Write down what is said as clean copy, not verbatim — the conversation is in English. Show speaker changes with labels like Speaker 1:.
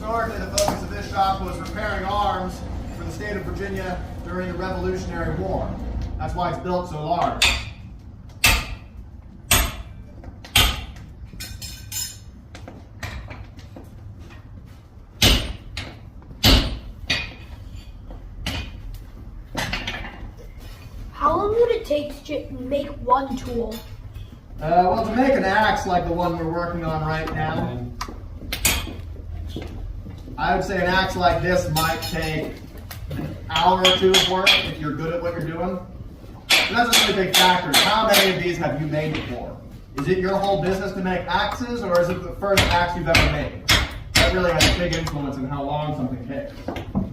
Speaker 1: Historically, the focus of this shop was repairing arms for the state of Virginia during the Revolutionary War. That's why it's built so large.
Speaker 2: How long would it take to make one tool?
Speaker 1: Well, to make an axe like the one we're working on right now, I would say an axe like this might take an hour or two of work if you're good at what you're doing. And that's a really big factor. How many of these have you made before? Is it your whole business to make axes, or is it the first axe you've ever made? That really has a big influence in how long something takes.